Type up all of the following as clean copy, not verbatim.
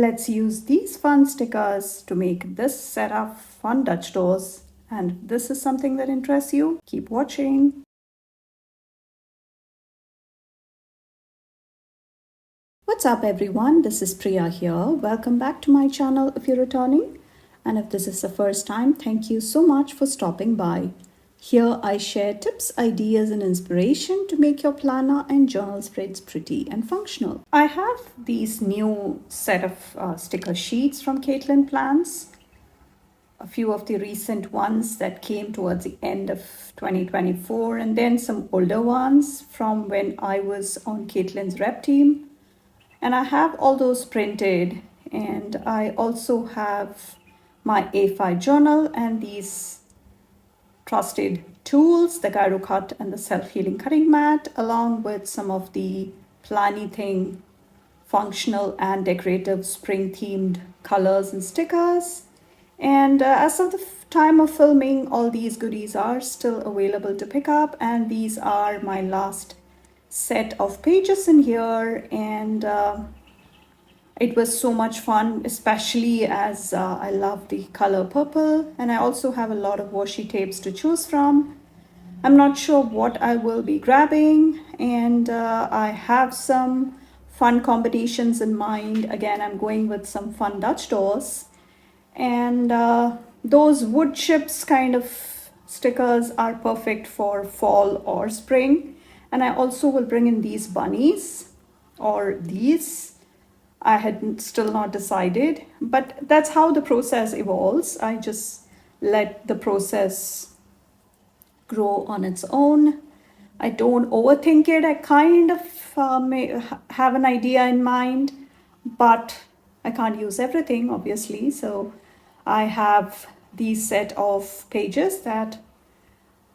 let's use these fun stickers to make this set of fun Dutch doors. And this is something that interests you? Keep watching. What's up everyone, this is Priya here. Welcome back to my channel if you're returning. And if this is the first time, thank you so much for stopping by. Here I share tips, ideas and inspiration to make your planner and journal spreads pretty and functional. I have these new set of sticker sheets from Katelynplans. A few of the recent ones that came towards the end of 2024 and then some older ones from when I was on Katelyn's rep team. And I have all those printed, and I also have my A5 journal and these trusted tools, the gyro cut and the self-healing cutting mat, along with some of the Planything functional and decorative spring themed colors and stickers. And as of the time of filming, all these goodies are still available to pick up, and these are my last set of pages in here. And it was so much fun, especially as I love the color purple, and I also have a lot of washi tapes to choose from. I'm not sure what I will be grabbing, and I have some fun combinations in mind. Again, I'm going with some fun Dutch doors, and those wood chips kind of stickers are perfect for fall or spring. And I also will bring in these bunnies or these. I had still not decided, but that's how the process evolves. I just let the process grow on its own. I don't overthink it. I kind of may have an idea in mind, but I can't use everything, obviously. So I have these set of pages that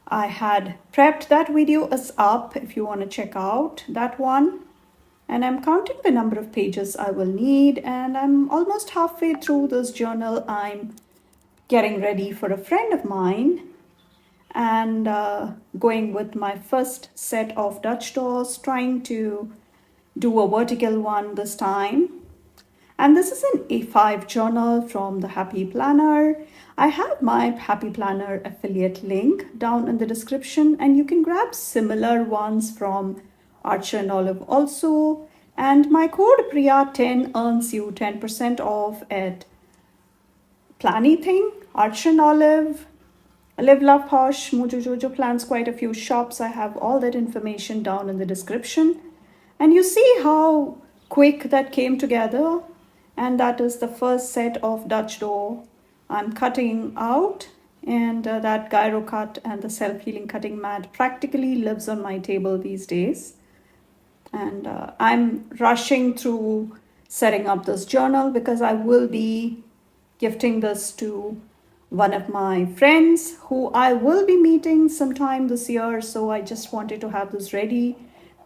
I had prepped. That video is up if you want to check out that one. And I'm counting the number of pages I will need, and I'm almost halfway through this journal. I'm getting ready for a friend of mine and going with my first set of Dutch doors, trying to do a vertical one this time. And this is an A5 journal from the Happy Planner. I have my Happy Planner affiliate link down in the description, and you can grab similar ones from Archer and Olive also. And my code Priya10 earns you 10% off at Planything, Archer and Olive, Live Love Posh, Mojo Jojo Plans, quite a few shops. I have all that information down in the description. And you see how quick that came together. And that is the first set of Dutch door I'm cutting out. And that gyro cut and the self-healing cutting mat practically lives on my table these days. And I'm rushing through setting up this journal because I will be gifting this to one of my friends who I will be meeting sometime this year. So I just wanted to have this ready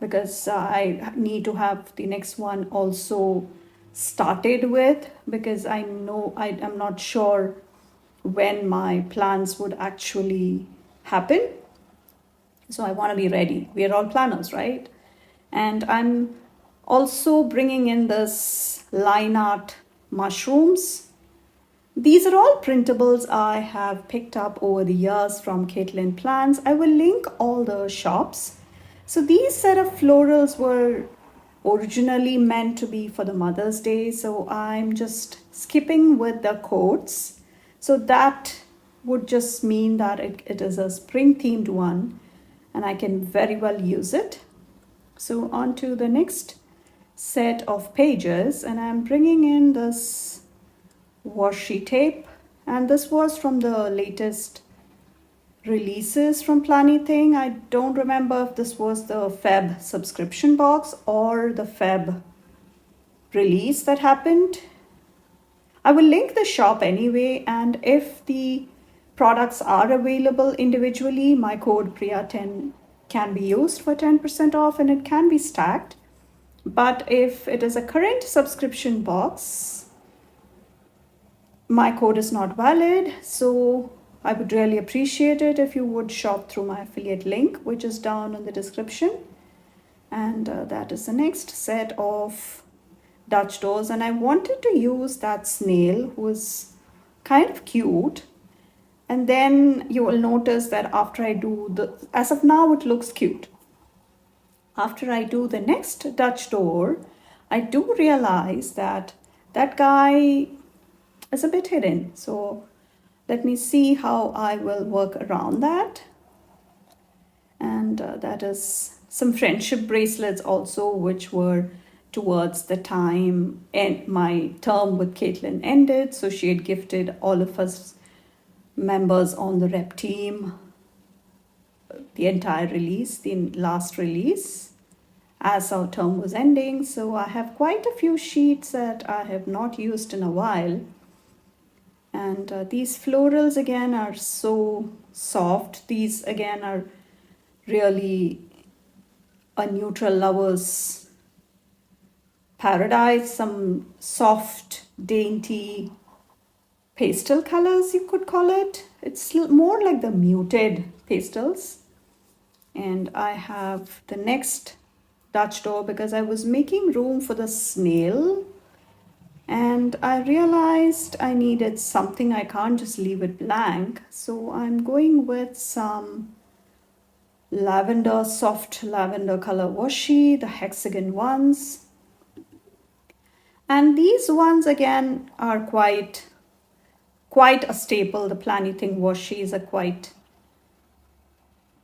because I need to have the next one also started with, because I know I'm not sure when my plans would actually happen. So I want to be ready. We are all planners, right? And I'm also bringing in this line art mushrooms. These are all printables I have picked up over the years from Katelynplans. I will link all the shops. So these set of florals were originally meant to be for the Mother's Day. So I'm just skipping with the quotes. So that would just mean that it is a spring themed one, and I can very well use it. So on to the next set of pages, and I'm bringing in this washi tape, and this was from the latest releases from Planything. I don't remember if this was the Feb subscription box or the Feb release that happened. I will link the shop anyway, and if the products are available individually, my code Priya10 can be used for 10% off, and it can be stacked. But if it is a current subscription box, my code is not valid. So I would really appreciate it if you would shop through my affiliate link, which is down in the description. And that is the next set of Dutch doors, and I wanted to use that snail who is kind of cute. And then you will notice that after I do as of now, it looks cute. After I do the next Dutch door, I do realize that that guy is a bit hidden. So let me see how I will work around that. And that is some friendship bracelets also, which were towards the time and my term with Caitlin ended. So she had gifted all of us members on the rep team the entire release, the last release, as our term was ending. So I have quite a few sheets that I have not used in a while. And these florals again are so soft. These again are really a neutral lover's paradise. Some soft, dainty pastel colors, you could call it. It's more like the muted pastels. And I have the next Dutch door because I was making room for the snail. And I realized I needed something. I can't just leave it blank. So I'm going with some lavender, soft lavender color washi, the hexagon ones. And these ones again are quite a staple. The Planything washis are quite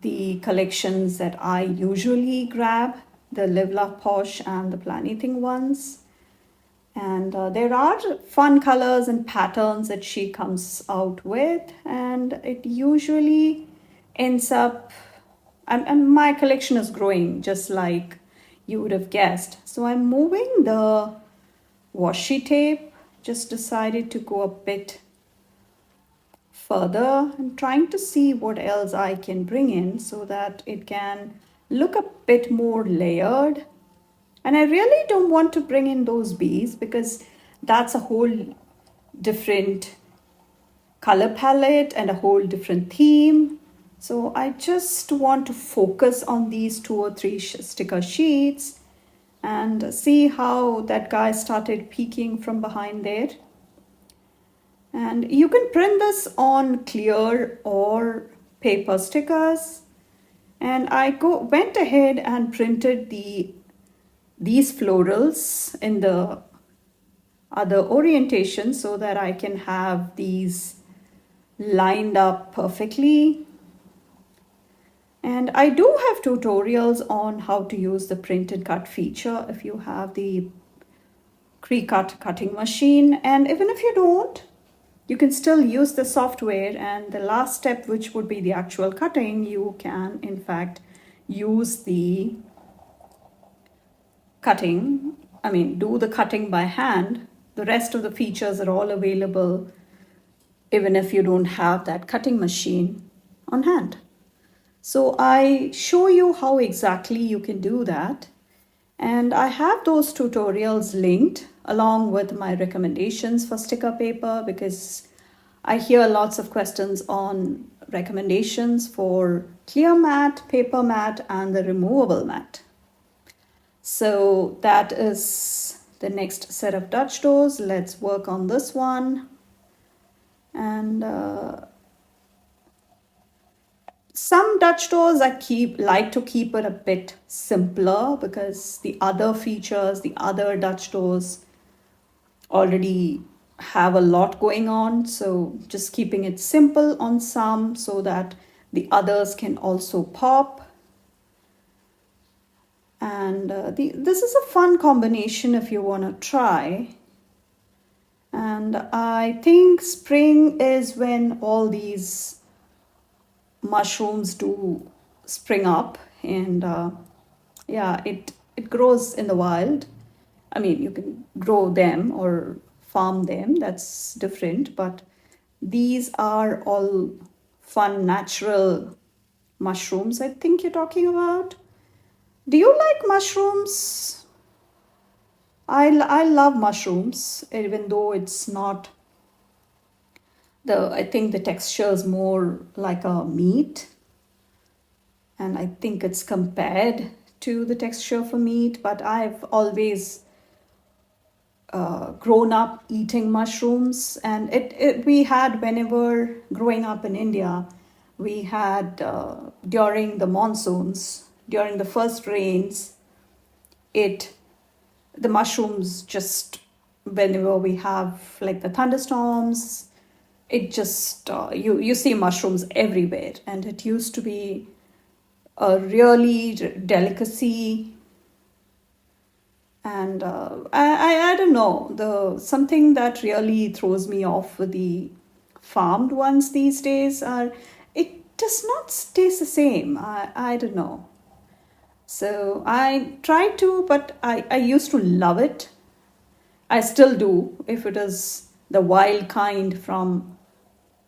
the collections that I usually grab, the Live Love Posh and the Planything ones. And there are fun colors and patterns that she comes out with, and it usually ends up, and my collection is growing just like you would have guessed. So I'm moving the washi tape, just decided to go a bit further. I'm trying to see what else I can bring in so that it can look a bit more layered. And I really don't want to bring in those bees because that's a whole different color palette and a whole different theme. So I just want to focus on these 2 or 3 sticker sheets and see how that guy started peeking from behind there. And you can print this on clear or paper stickers. And I went ahead and printed these florals in the other orientation so that I can have these lined up perfectly. And I do have tutorials on how to use the print and cut feature if you have the Cricut cutting machine. And even if you don't, you can still use the software, and the last step, which would be the actual cutting, you can in fact use the cutting, do the cutting by hand. The rest of the features are all available even if you don't have that cutting machine on hand. So I show you how exactly you can do that. And I have those tutorials linked along with my recommendations for sticker paper because I hear lots of questions on recommendations for clear mat, paper mat, and the removable mat. So that is the next set of Dutch doors. Let's work on this one. And some Dutch doors I like to keep it a bit simpler because the other features, the other Dutch doors already have a lot going on. So just keeping it simple on some so that the others can also pop. And this is a fun combination if you want to try. And I think spring is when all these mushrooms do spring up, and it grows in the wild. You can grow them or farm them, that's different, but these are all fun natural mushrooms I think you're talking about. Do you like mushrooms? I love mushrooms, even though it's not I think the texture is more like a meat, and I think it's compared to the texture for meat, but I've always grown up eating mushrooms, and we had, whenever growing up in India, we had during the monsoons, during the first rains, it the mushrooms just, whenever we have like the thunderstorms, it just you see mushrooms everywhere, and it used to be a really delicacy. And I don't know, the something that really throws me off with the farmed ones these days are, it does not taste the same. I don't know. So I try to, but I used to love it. I still do if it is the wild kind from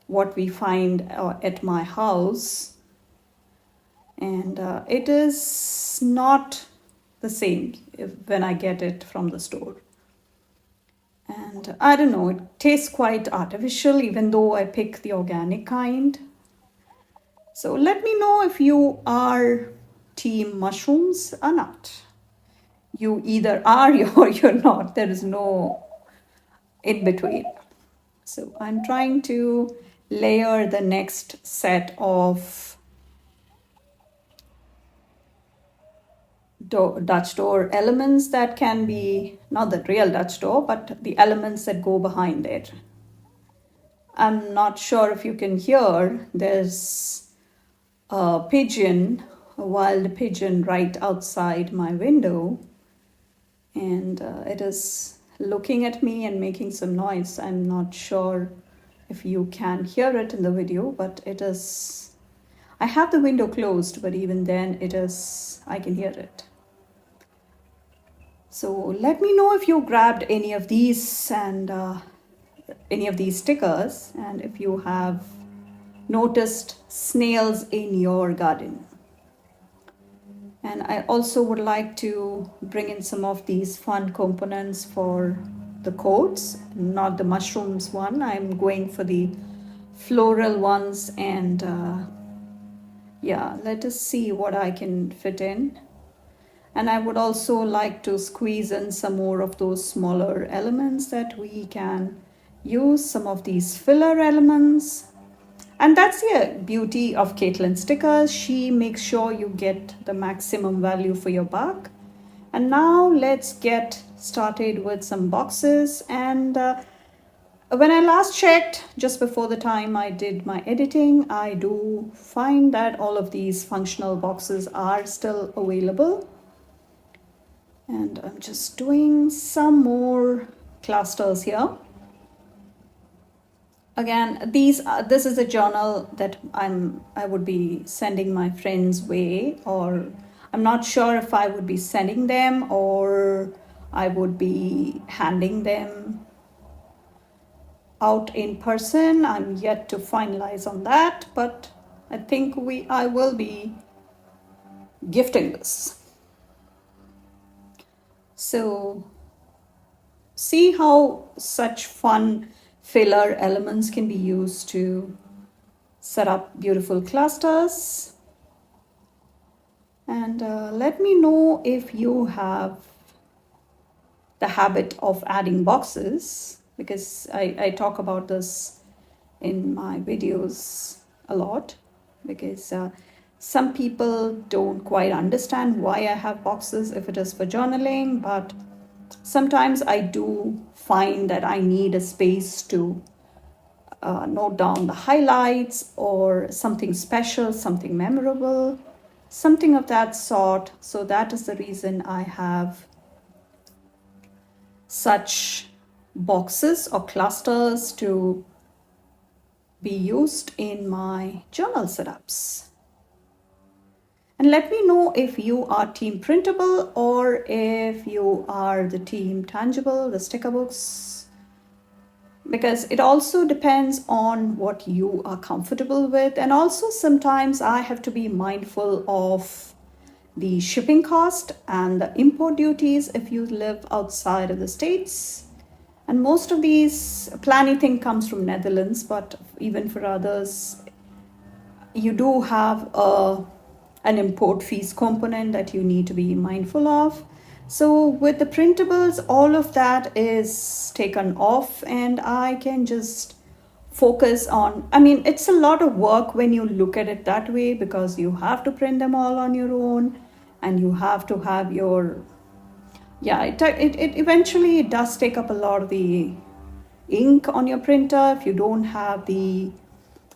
what we find at my house. And it is not the same when I get it from the store. And I don't know, it tastes quite artificial even though I pick the organic kind. So let me know if you are team mushrooms or not. You either are or you're not. There is no in between. So I'm trying to layer the next set of Dutch door elements that can be not the real Dutch door, but the elements that go behind it. I'm not sure if you can hear, there's a pigeon, a wild pigeon right outside my window, and it is looking at me and making some noise. I'm not sure if you can hear it in the video, but it is, I have the window closed, but even then I can hear it. So let me know if you grabbed any of these and any of these stickers, and if you have noticed snails in your garden. And I also would like to bring in some of these fun components for the coats, not the mushrooms one. I'm going for the floral ones, and yeah, let us see what I can fit in. And I would also like to squeeze in some more of those smaller elements that we can use, some of these filler elements. And that's the beauty of Katelyn stickers. She makes sure you get the maximum value for your buck. And now let's get started with some boxes. And when I last checked, just before the time I did my editing, I do find that all of these functional boxes are still available. And I'm just doing some more clusters here. Again, this is a journal that I would be sending my friends' way, or I'm not sure if I would be sending them or I would be handing them out in person. I'm yet to finalize on that, but I think I will be gifting this. So see how such fun filler elements can be used to set up beautiful clusters. And let me know if you have the habit of adding boxes, because I talk about this in my videos a lot, because some people don't quite understand why I have boxes if it is for journaling, but sometimes I do find that I need a space to note down the highlights or something special, something memorable, something of that sort. So that is the reason I have such boxes or clusters to be used in my journal setups. And let me know if you are team printable or if you are the team tangible, the sticker books, because it also depends on what you are comfortable with. And also sometimes I have to be mindful of the shipping cost and the import duties if you live outside of the States. And most of these, Planny thing comes from Netherlands, but even for others, you do have an import fees component that you need to be mindful of. So with the printables, all of that is taken off and I can just focus on, I mean, it's a lot of work when you look at it that way, because you have to print them all on your own and you have to have your, yeah, it eventually it does take up a lot of the ink on your printer. If you don't have the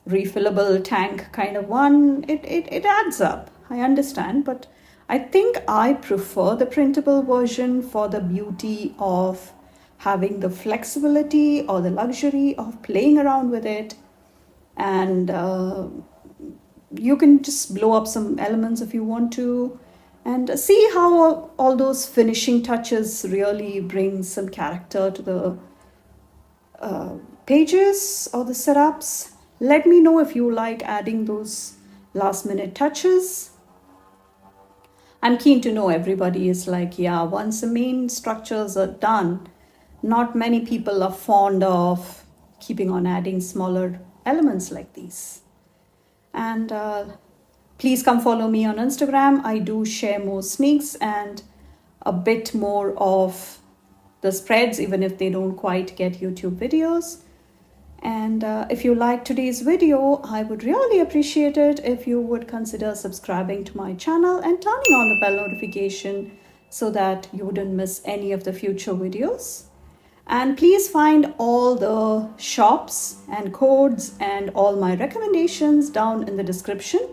refillable tank kind of one, it adds up. I understand, but I think I prefer the printable version for the beauty of having the flexibility or the luxury of playing around with it. And you can just blow up some elements if you want to, and see how all those finishing touches really bring some character to the pages or the setups. Let me know if you like adding those last minute touches. I'm keen to know. Everybody is like, yeah, once the main structures are done, not many people are fond of keeping on adding smaller elements like these. And please come follow me on Instagram. I do share more sneaks and a bit more of the spreads, even if they don't quite get YouTube videos. And if you like today's video, I would really appreciate it if you would consider subscribing to my channel and turning on the bell notification so that you wouldn't miss any of the future videos. And please find all the shops and codes and all my recommendations down in the description.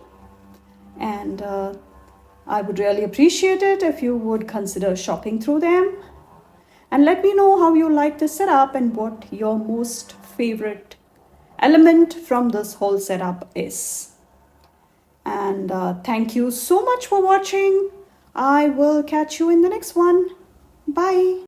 And I would really appreciate it if you would consider shopping through them. And let me know how you like this setup and what your most favorite element from this whole setup is. And thank you so much for watching. I will catch you in the next one. Bye.